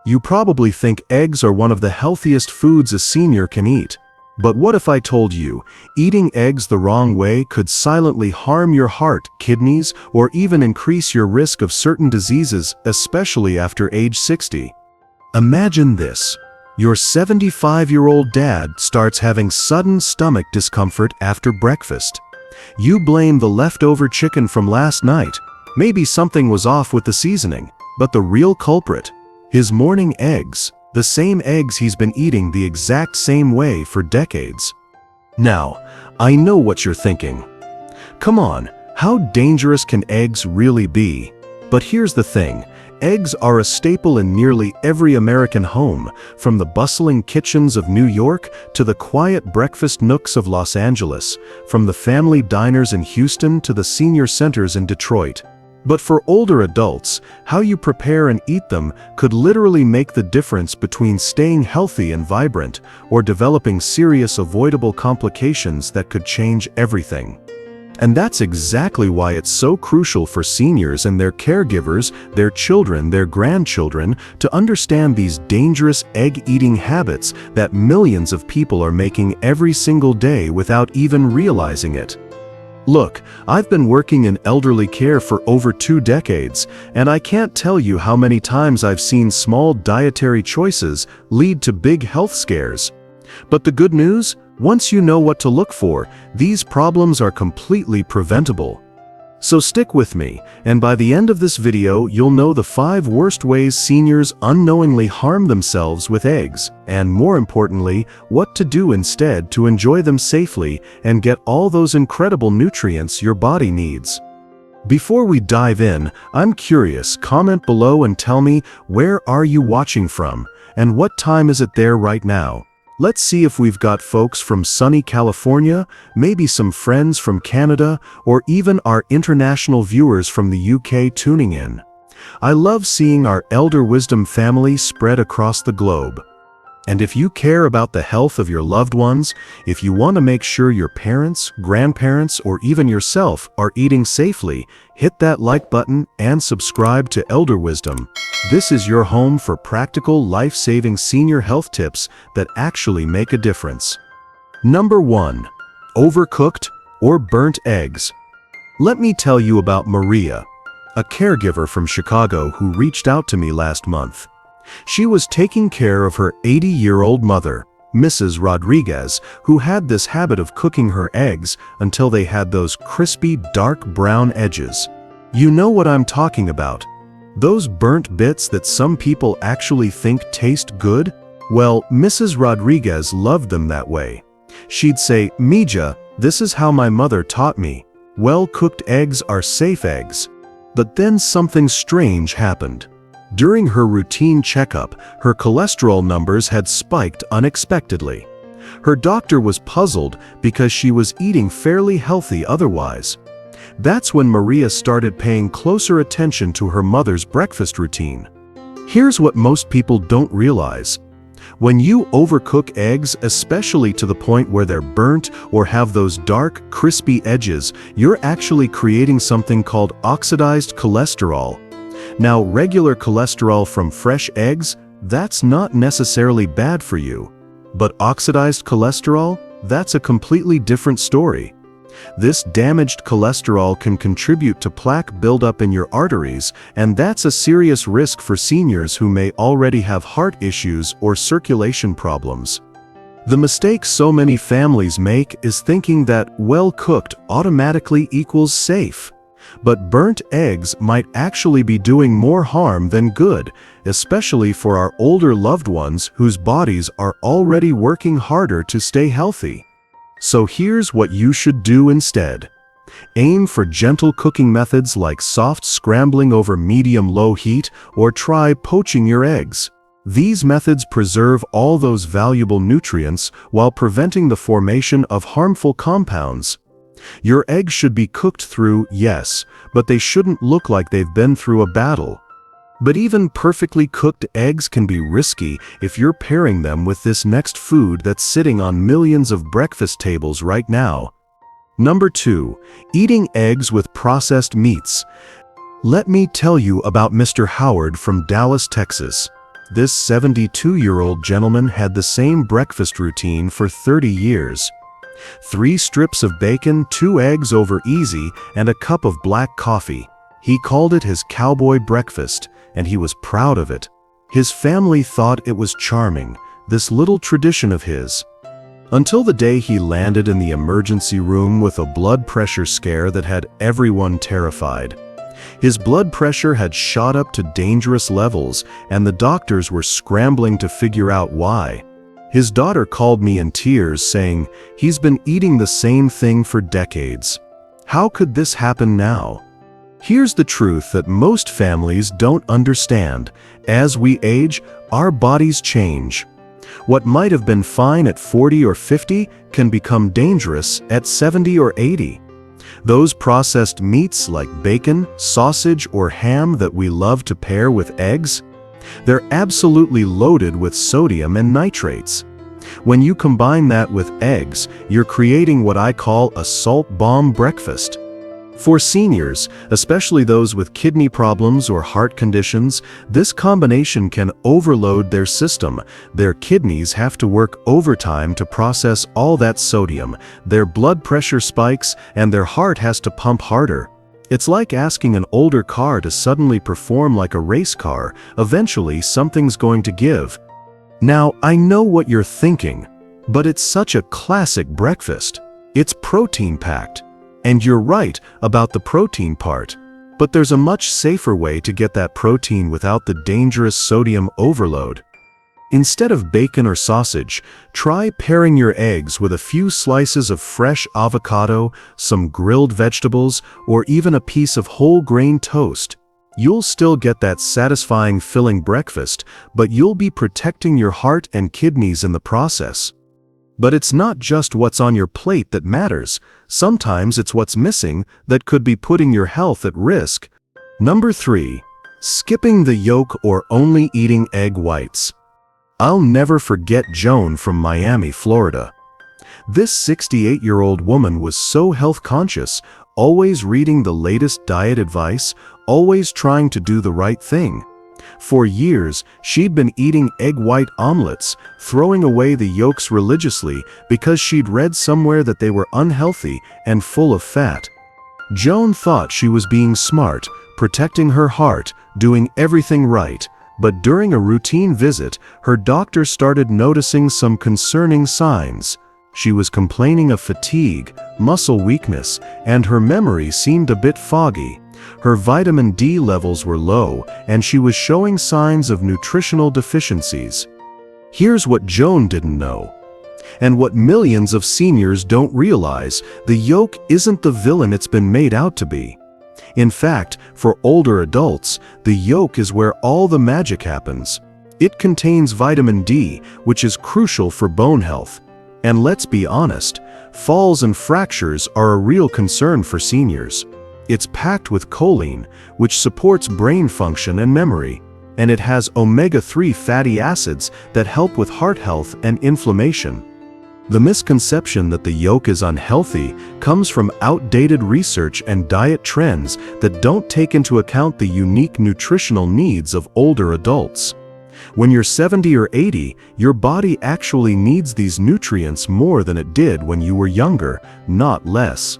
You probably think eggs are one of the healthiest foods a senior can eat. But what if I told you, eating eggs the wrong way could silently harm your heart, kidneys, or even increase your risk of certain diseases, especially after age 60? Imagine this. Your 75-year-old dad starts having sudden stomach discomfort after breakfast. You blame the leftover chicken from last night. Maybe something was off with the seasoning, but the real culprit? His morning eggs. The same eggs he's been eating the exact same way for decades. Now, I know what you're thinking. Come on, how dangerous can eggs really be? But here's the thing. Eggs are a staple in nearly every American home, from the bustling kitchens of New York to the quiet breakfast nooks of Los Angeles, from the family diners in Houston to the senior centers in Detroit. But for older adults, how you prepare and eat them could literally make the difference between staying healthy and vibrant or developing serious avoidable complications that could change everything. And that's exactly why it's so crucial for seniors and their caregivers, their children, their grandchildren, to understand these dangerous egg-eating habits that millions of people are making every single day without even realizing it. Look, I've been working in elderly care for over 2 decades, and I can't tell you how many times I've seen small dietary choices lead to big health scares. But the good news? Once you know what to look for, these problems are completely preventable. So stick with me, and by the end of this video you'll know the 5 worst ways seniors unknowingly harm themselves with eggs, and more importantly, what to do instead to enjoy them safely and get all those incredible nutrients your body needs. Before we dive in, I'm curious, comment below and tell me, where are you watching from, and what time is it there right now? Let's see if we've got folks from sunny California, maybe some friends from Canada, or even our international viewers from the UK tuning in. I love seeing our elder wisdom family spread across the globe. And if you care about the health of your loved ones, if you want to make sure your parents, grandparents, or even yourself are eating safely, hit that like button and subscribe to Elder Wisdom. This is your home for practical, life-saving senior health tips that actually make a difference. Number 1. Overcooked or burnt eggs. Let me tell you about Maria, a caregiver from Chicago who reached out to me last month. She was taking care of her 80-year-old mother, Mrs. Rodriguez, who had this habit of cooking her eggs until they had those crispy, dark brown edges. You know what I'm talking about. Those burnt bits that some people actually think taste good? Well, Mrs. Rodriguez loved them that way. She'd say, "Mija, this is how my mother taught me. Well-cooked eggs are safe eggs." But then something strange happened. During her routine checkup, her cholesterol numbers had spiked unexpectedly. Her doctor was puzzled because she was eating fairly healthy otherwise. That's when Maria started paying closer attention to her mother's breakfast routine. Here's what most people don't realize. When you overcook eggs, especially to the point where they're burnt or have those dark, crispy edges, you're actually creating something called oxidized cholesterol. Now, regular cholesterol from fresh eggs, that's not necessarily bad for you. But oxidized cholesterol, that's a completely different story. This damaged cholesterol can contribute to plaque buildup in your arteries, and that's a serious risk for seniors who may already have heart issues or circulation problems. The mistake so many families make is thinking that well-cooked automatically equals safe. But burnt eggs might actually be doing more harm than good, especially for our older loved ones whose bodies are already working harder to stay healthy. So here's what you should do instead. Aim for gentle cooking methods like soft scrambling over medium-low heat, or try poaching your eggs. These methods preserve all those valuable nutrients while preventing the formation of harmful compounds. Your eggs should be cooked through, yes, but they shouldn't look like they've been through a battle. But even perfectly cooked eggs can be risky if you're pairing them with this next food that's sitting on millions of breakfast tables right now. Number 2. Eating eggs with processed meats. Let me tell you about Mr. Howard from Dallas, Texas. This 72-year-old gentleman had the same breakfast routine for 30 years. 3 strips of bacon, 2 eggs over easy, and a cup of black coffee. He called it his cowboy breakfast, and he was proud of it. His family thought it was charming, this little tradition of his. Until the day he landed in the emergency room with a blood pressure scare that had everyone terrified. His blood pressure had shot up to dangerous levels, and the doctors were scrambling to figure out why. His daughter called me in tears, saying, "He's been eating the same thing for decades. How could this happen now?" Here's the truth that most families don't understand. As we age, our bodies change. What might have been fine at 40 or 50 can become dangerous at 70 or 80. Those processed meats like bacon, sausage, or ham that we love to pair with eggs, they're absolutely loaded with sodium and nitrates. When you combine that with eggs, you're creating what I call a salt bomb breakfast. For seniors, especially those with kidney problems or heart conditions, this combination can overload their system. Their kidneys have to work overtime to process all that sodium, their blood pressure spikes, and their heart has to pump harder. It's like asking an older car to suddenly perform like a race car. Eventually, something's going to give. Now, I know what you're thinking, but it's such a classic breakfast. It's protein-packed. And you're right about the protein part, but there's a much safer way to get that protein without the dangerous sodium overload. Instead of bacon or sausage, try pairing your eggs with a few slices of fresh avocado, some grilled vegetables, or even a piece of whole grain toast. You'll still get that satisfying, filling breakfast, but you'll be protecting your heart and kidneys in the process. But it's not just what's on your plate that matters. Sometimes it's what's missing that could be putting your health at risk. Number 3. Skipping the yolk or only eating egg whites. I'll never forget Joan from Miami, Florida. This 68-year-old woman was so health conscious, always reading the latest diet advice, always trying to do the right thing. For years, she'd been eating egg white omelets, throwing away the yolks religiously because she'd read somewhere that they were unhealthy and full of fat. Joan thought she was being smart, protecting her heart, doing everything right, but during a routine visit, her doctor started noticing some concerning signs. She was complaining of fatigue, muscle weakness, and her memory seemed a bit foggy. Her vitamin D levels were low, and she was showing signs of nutritional deficiencies. Here's what Joan didn't know, and what millions of seniors don't realize: the yolk isn't the villain it's been made out to be. In fact, for older adults, the yolk is where all the magic happens. It contains vitamin D, which is crucial for bone health. And let's be honest, falls and fractures are a real concern for seniors. It's packed with choline, which supports brain function and memory, and it has omega-3 fatty acids that help with heart health and inflammation. The misconception that the yolk is unhealthy comes from outdated research and diet trends that don't take into account the unique nutritional needs of older adults. When you're 70 or 80, your body actually needs these nutrients more than it did when you were younger, not less.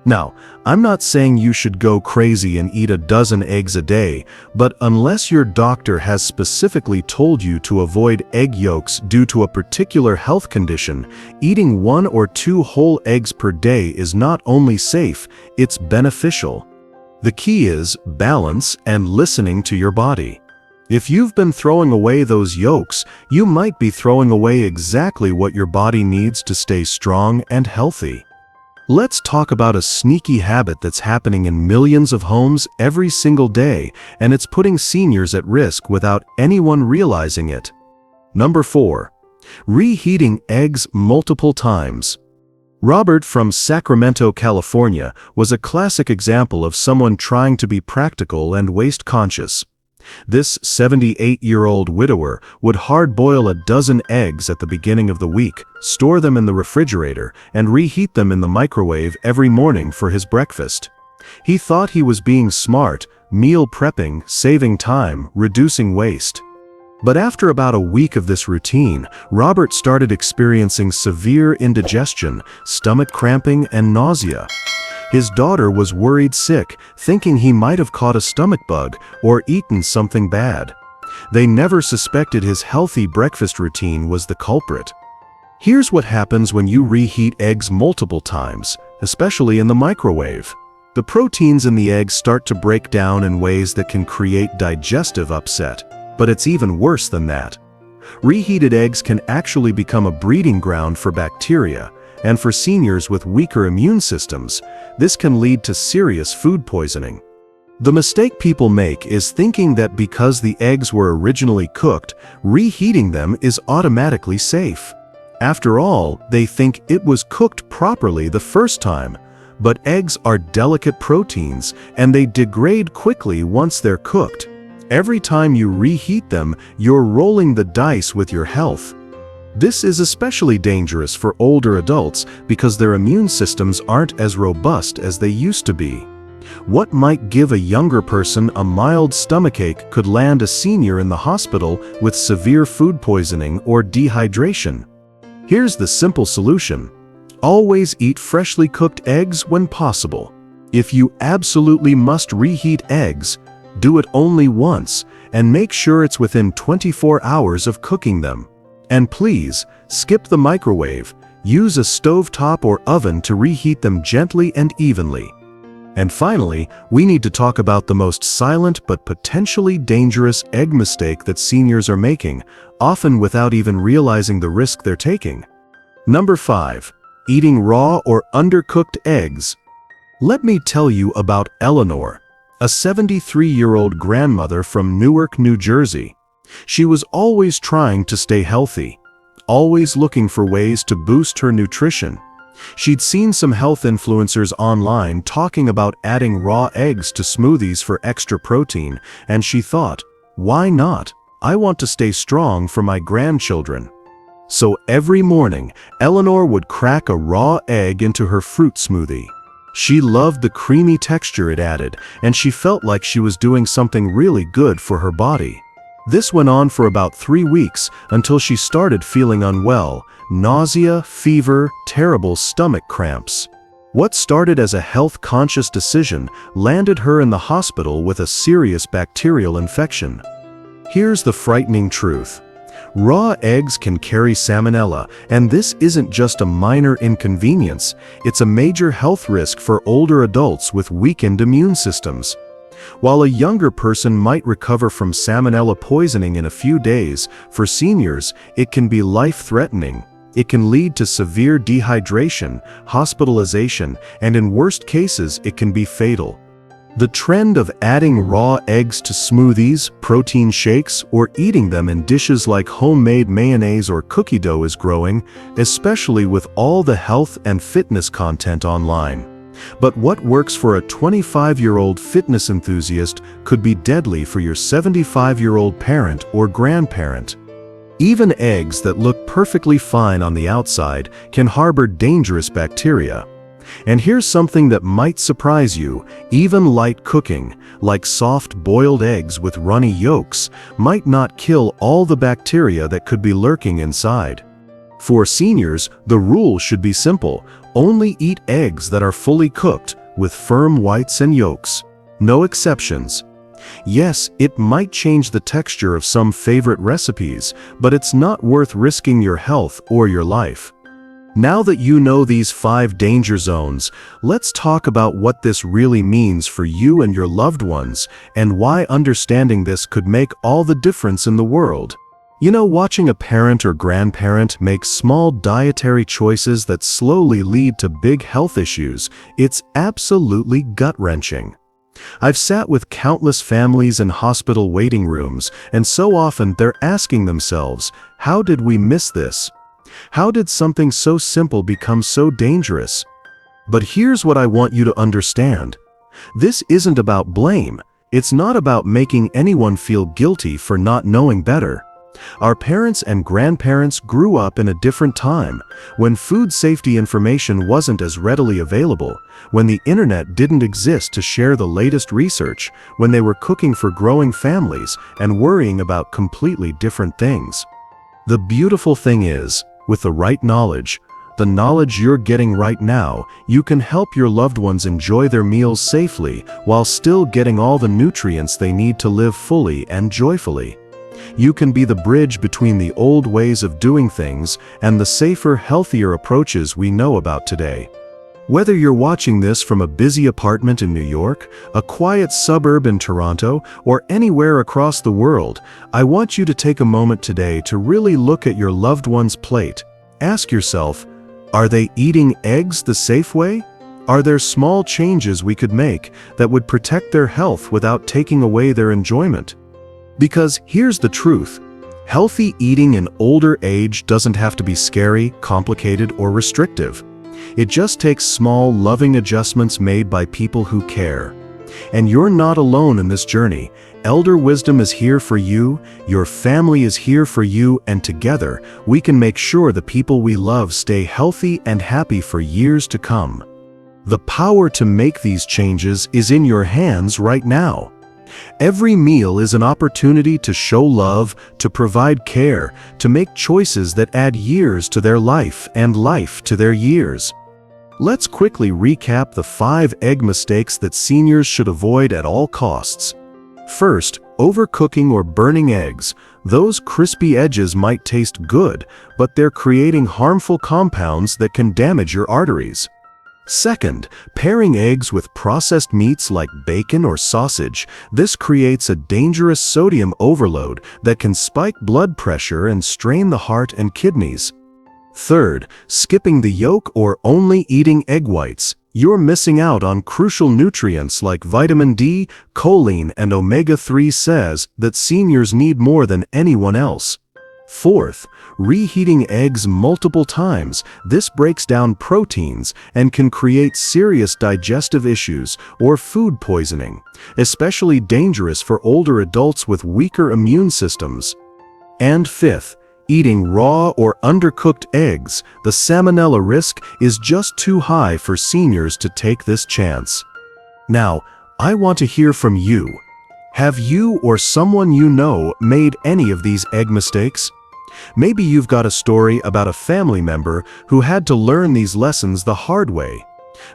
Now, I'm not saying you should go crazy and eat a dozen eggs a day, but unless your doctor has specifically told you to avoid egg yolks due to a particular health condition, eating 1 or 2 whole eggs per day is not only safe, it's beneficial. The key is balance and listening to your body. If you've been throwing away those yolks, you might be throwing away exactly what your body needs to stay strong and healthy. Let's talk about a sneaky habit that's happening in millions of homes every single day, and it's putting seniors at risk without anyone realizing it. Number 4. Reheating eggs multiple times. Robert from Sacramento, California, was a classic example of someone trying to be practical and waste-conscious. This 78-year-old widower would hard-boil a dozen eggs at the beginning of the week, store them in the refrigerator, and reheat them in the microwave every morning for his breakfast. He thought he was being smart, meal prepping, saving time, reducing waste. But after about a week of this routine, Robert started experiencing severe indigestion, stomach cramping, and nausea. His daughter was worried sick, thinking he might have caught a stomach bug or eaten something bad. They never suspected his healthy breakfast routine was the culprit. Here's what happens when you reheat eggs multiple times, especially in the microwave. The proteins in the eggs start to break down in ways that can create digestive upset. But it's even worse than that. Reheated eggs can actually become a breeding ground for bacteria, and for seniors with weaker immune systems, this can lead to serious food poisoning. The mistake people make is thinking that because the eggs were originally cooked, reheating them is automatically safe. After all, they think it was cooked properly the first time. But eggs are delicate proteins, and they degrade quickly once they're cooked. Every time you reheat them, you're rolling the dice with your health. This is especially dangerous for older adults because their immune systems aren't as robust as they used to be. What might give a younger person a mild stomachache could land a senior in the hospital with severe food poisoning or dehydration. Here's the simple solution. Always eat freshly cooked eggs when possible. If you absolutely must reheat eggs, do it only once, and make sure it's within 24 hours of cooking them. And please, skip the microwave. Use a stovetop or oven to reheat them gently and evenly. And finally, we need to talk about the most silent but potentially dangerous egg mistake that seniors are making, often without even realizing the risk they're taking. Number 5. Eating raw or undercooked eggs. Let me tell you about Eleanor, a 73-year-old grandmother from Newark, New Jersey. She was always trying to stay healthy, always looking for ways to boost her nutrition. She'd seen some health influencers online talking about adding raw eggs to smoothies for extra protein, and she thought, why not? I want to stay strong for my grandchildren. So every morning, Eleanor would crack a raw egg into her fruit smoothie. She loved the creamy texture it added, and she felt like she was doing something really good for her body. This went on for about 3 weeks until she started feeling unwell, nausea, fever, terrible stomach cramps. What started as a health-conscious decision landed her in the hospital with a serious bacterial infection. Here's the frightening truth. Raw eggs can carry salmonella, and this isn't just a minor inconvenience, it's a major health risk for older adults with weakened immune systems. While a younger person might recover from salmonella poisoning in a few days, for seniors, it can be life-threatening. It can lead to severe dehydration, hospitalization, and in worst cases, it can be fatal. The trend of adding raw eggs to smoothies, protein shakes, or eating them in dishes like homemade mayonnaise or cookie dough is growing, especially with all the health and fitness content online. But what works for a 25-year-old fitness enthusiast could be deadly for your 75-year-old parent or grandparent. Even eggs that look perfectly fine on the outside can harbor dangerous bacteria. And here's something that might surprise you. Even light cooking, like soft boiled eggs with runny yolks, might not kill all the bacteria that could be lurking inside. For seniors, the rule should be simple. Only eat eggs that are fully cooked, with firm whites and yolks. No exceptions. Yes, it might change the texture of some favorite recipes, but it's not worth risking your health or your life. Now that you know these 5 danger zones, let's talk about what this really means for you and your loved ones, and why understanding this could make all the difference in the world. You know, watching a parent or grandparent make small dietary choices that slowly lead to big health issues, it's absolutely gut-wrenching. I've sat with countless families in hospital waiting rooms, and so often they're asking themselves, how did we miss this? How did something so simple become so dangerous? But here's what I want you to understand. This isn't about blame. It's not about making anyone feel guilty for not knowing better. Our parents and grandparents grew up in a different time, when food safety information wasn't as readily available, when the internet didn't exist to share the latest research, when they were cooking for growing families and worrying about completely different things. The beautiful thing is, with the right knowledge, the knowledge you're getting right now, you can help your loved ones enjoy their meals safely while still getting all the nutrients they need to live fully and joyfully. You can be the bridge between the old ways of doing things and the safer, healthier approaches we know about today. Whether you're watching this from a busy apartment in New York, a quiet suburb in Toronto, or anywhere across the world, I want you to take a moment today to really look at your loved one's plate. Ask yourself, are they eating eggs the safe way? Are there small changes we could make that would protect their health without taking away their enjoyment? Because here's the truth. Healthy eating in older age doesn't have to be scary, complicated, or restrictive. It just takes small, loving adjustments made by people who care. And you're not alone in this journey. Elder wisdom is here for you, your family is here for you, and together, we can make sure the people we love stay healthy and happy for years to come. The power to make these changes is in your hands right now. Every meal is an opportunity to show love, to provide care, to make choices that add years to their life and life to their years. Let's quickly recap the 5 egg mistakes that seniors should avoid at all costs. First, overcooking or burning eggs. Those crispy edges might taste good, but they're creating harmful compounds that can damage your arteries. Second, pairing eggs with processed meats like bacon or sausage. This creates a dangerous sodium overload that can spike blood pressure and strain the heart and kidneys. Third, skipping the yolk or only eating egg whites. You're missing out on crucial nutrients like vitamin D, choline, and omega-3 says that seniors need more than anyone else. Fourth, reheating eggs multiple times. This breaks down proteins and can create serious digestive issues or food poisoning, especially dangerous for older adults with weaker immune systems. And fifth, eating raw or undercooked eggs. The salmonella risk is just too high for seniors to take this chance. Now, I want to hear from you. Have you or someone you know made any of these egg mistakes? Maybe you've got a story about a family member who had to learn these lessons the hard way.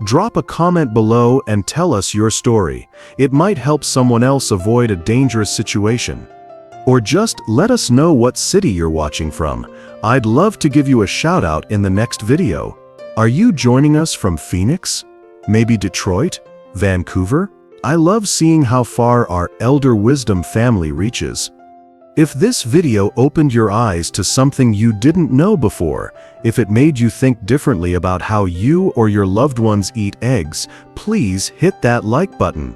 Drop a comment below and tell us your story. It might help someone else avoid a dangerous situation. Or just let us know what city you're watching from. I'd love to give you a shout out in the next video. Are you joining us from Phoenix? Maybe Detroit? Vancouver? I love seeing how far our elder wisdom family reaches. If this video opened your eyes to something you didn't know before, if it made you think differently about how you or your loved ones eat eggs, please hit that like button.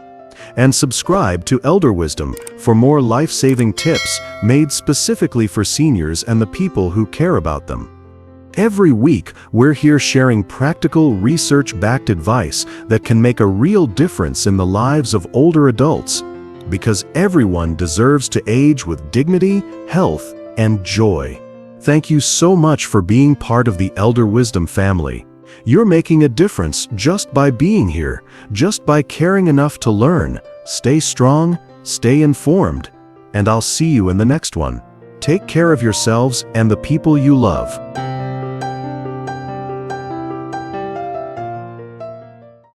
And subscribe to Elder Wisdom for more life-saving tips made specifically for seniors and the people who care about them. Every week, we're here sharing practical, research-backed advice that can make a real difference in the lives of older adults, because everyone deserves to age with dignity, health, and joy. Thank you so much for being part of the Elder Wisdom family. You're making a difference just by being here, just by caring enough to learn. Stay strong, stay informed, and I'll see you in the next one. Take care of yourselves and the people you love.